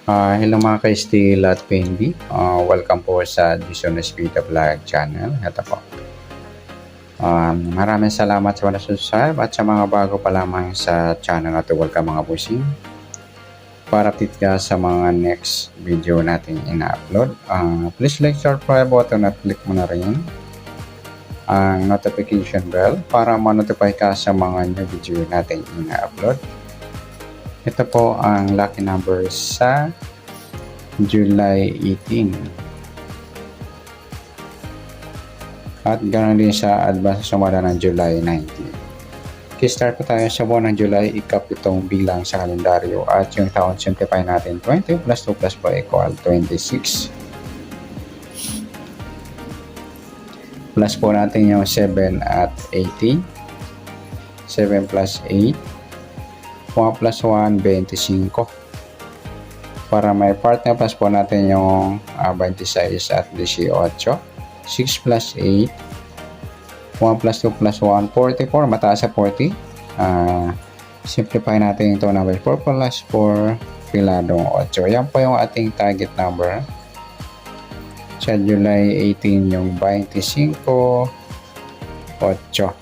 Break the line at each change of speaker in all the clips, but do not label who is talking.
Hello mga ka-Steel at PNB. Welcome po sa Jason Espita Vlog channel. Ito po. Maraming salamat sa mga subscribe at sa mga bago pa lamang sa channel at welcome mga busing. Para update ka sa mga next video natin ina-upload. Please like, subscribe button at click mo na rin ang notification bell para ma-notify ka sa mga new video natin ina-upload. Ito po ang lucky number sa July 18. At ganoon din sa advance sumada ng July 19. Start po tayo sa buwan ng July, ikapitong bilang sa kalendaryo at yung taon simplify natin 20 plus 2 plus 4 equal 26. Plus po natin yung 7 at 80. 7 plus 8. 1 plus 1, 25. Para may partner plus po natin yung 26 at 18. 6 plus 8. 1 plus 2 plus 1, 44. Mataas sa 40. Simplify natin ito number 4 plus 4, piladong 8. Yan po yung ating target number. Sa July 18 yung 25, 8.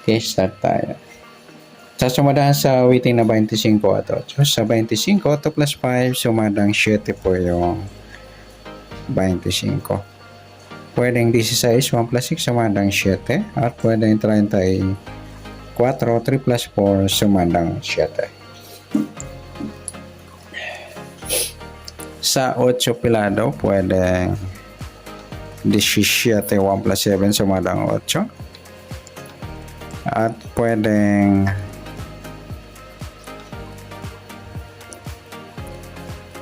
Okay, start tayo. Sa sumadahan sa waiting na 25 at 8. Sa 25, 8 plus 5, sumadang 7 po yung 25. Pwedeng 16, 1 plus 6, sumadang 7. At pwedeng 34, 3 plus 4, sumadang 7. Sa 8 pilado, pwedeng 17, 1 plus 7, sumadang 8. At pwedeng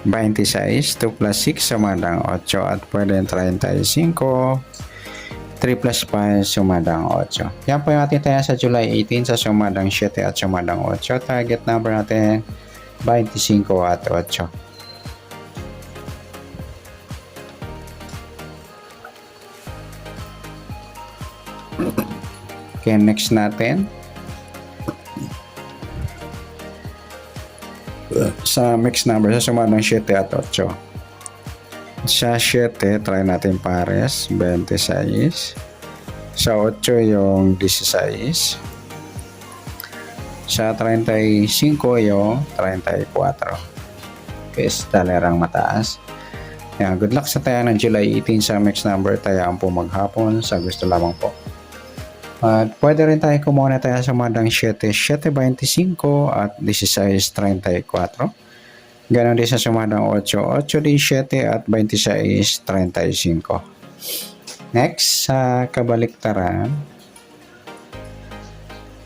26, 2 plus 6 sumadang 8 at pwedeng 35, 3 plus 5 sumadang 8. Yan po yung ating taya sa July 18 sa sumadang 7 at sumadang 8. Target number natin 25 at 8. Okay, next natin. Sa mixed number, sa sumadang 7 at 8. Sa 7, try natin pares, 26. Sa 8 yung 16. Sa 35 yung 34. Okay, talerang mataas. Yan, good luck sa taya ng July 18 sa mixed number. Tayaan po maghapon sa gusto lamang po. At pwede rin tayo kumuha tayo sa madang 7, 7.25 at 16.34. Ganon din sa sumadang 8, 8.17 at 26.35. Next, sa kabaliktaran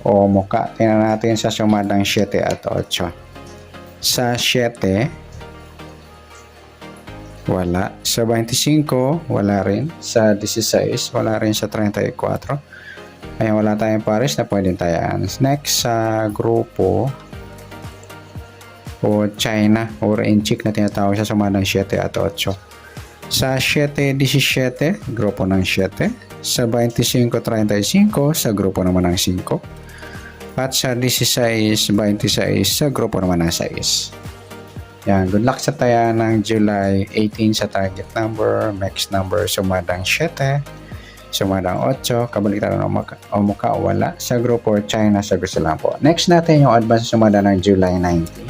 o muka, tingnan natin sa sumadang 7 at 8. Sa 7, wala. Sa 25, wala rin. Sa 16, wala rin. Sa 34. Ayan, wala tayong pares na pwedeng tayaan. Next, sa grupo o China or Inchik na tinatawag sa sumadang 7 at 8. Sa 7-17, grupo ng 7. Sa 25-35, sa grupo naman ng 5. At sa 16-26, sa grupo naman ng 6. Yan, good luck sa taya ng July 18 sa target number, next number, sumadang 7. Sumadang 8, kabaliktaran o muka, wala. Sa grupo China, sa gusto lang po. Next natin yung advance sumada ng July 19.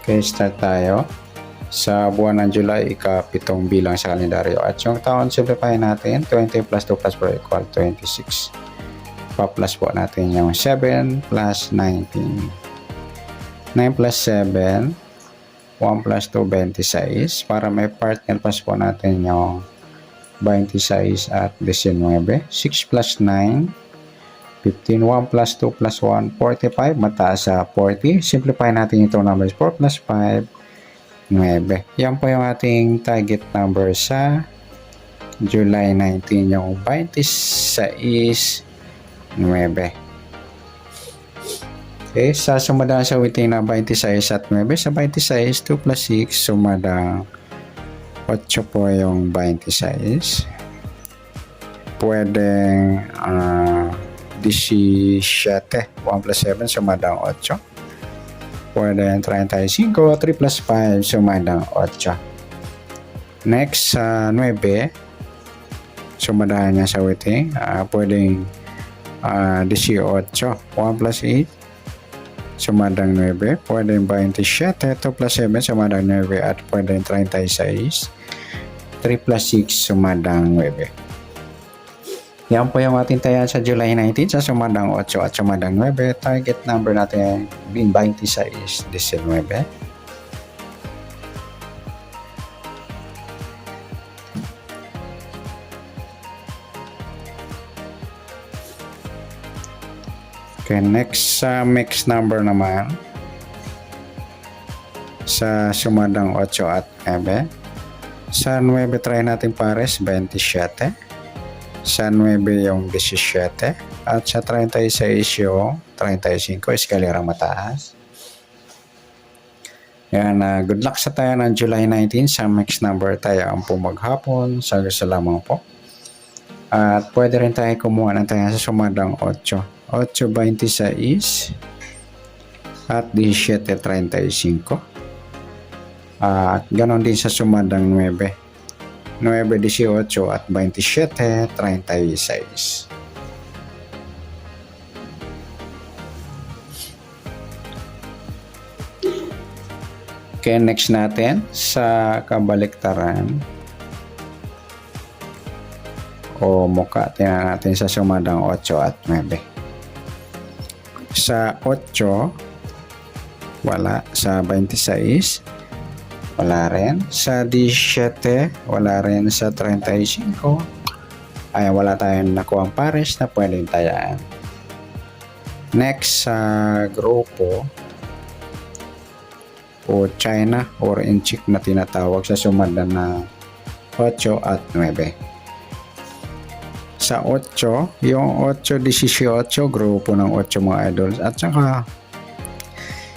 Okay, start tayo. Sa buwan ng July, ikapitong bilang sa kalendaryo. At yung taon, simplify natin. 20 plus 2 plus 4 equal 26. Pa-plus po natin yung 7 plus 19. 9 plus 7. 1 plus 2, 26. Para may partner plus po natin yung 26 at 19. 6 plus 9. 15. 1 plus 2 plus 1, 45. Mataas sa 40. Simplify natin itong numbers. 4 plus 5. 9. Yan po yung ating target number sa July 19, yung 26, 9. Okay, sa sumadang sa waiting na 26 at 9, sa 26, 2 plus 6, sumadang 8 po yung 26. Pwedeng 17, 1 plus 7, sumadang 8. Pwedeng 35, 3 plus 5, sumadang 8. Next, sa 9, sumadahan niya sa waiting, pwedeng 18, 1 plus 8, sumadang 9, pwedeng 27, 2 plus 7, sumadang 9, at pwedeng 36, 3 plus 6, sumadang 9. Yan po yung ating tayan sa July 19 sa sumadang 8 at sumadang 9. Target number natin being 26, 19. Okay, next sa mixed number naman sa sumadang 8 at 9. Sa 9 try natin pares 27. Sa 9 yung 17 at sa 36 yung 35, eskalera mataas. Yan, good luck sa tayo ng July 19 sa mixed number tayo ang po maghapon. Sa gusto lamang po. At pwede rin tayo kumuha ng tayo sa sumadang 8. 8.26 at 17.35. At ganon din sa sumadang 9. 9.18 at 27.36. Okay, next natin sa kabaliktaran o muka, tingnan natin sa sumadang 8 at 9. Sa 8, wala. Sa 26, wala rin. Sa 17, wala rin. Sa 35, ay wala tayong nakuha pares na pwedeng tayaan. Next, sa grupo o China or inchik na tinatawag sa sumada na 8 at 9. Sa 8, yung 8-18, grupo ng 8 mga idols, at saka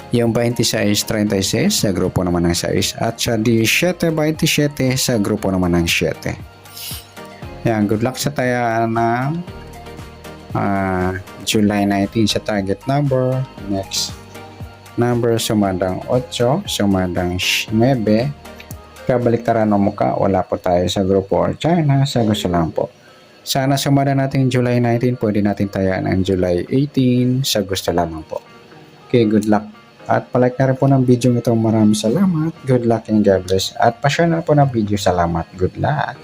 yung 26-36 sa grupo naman ng 6, at sa 17-27 sa grupo naman ng 7. Yan, good luck sa tayaan ng July 19 sa target number. Next number, sumadang 8, sumadang 9. Kabaliktaran ng muka, wala po tayo sa grupo or China, sa gusto lang po. Sana sumada natin July 19, pwede natin tayaan ang July 18, sa gusto lamang po. Okay, good luck. At palike na rin po ng video ito. Maraming salamat. Good luck and God bless. At pa-share na po ng video. Salamat. Good luck.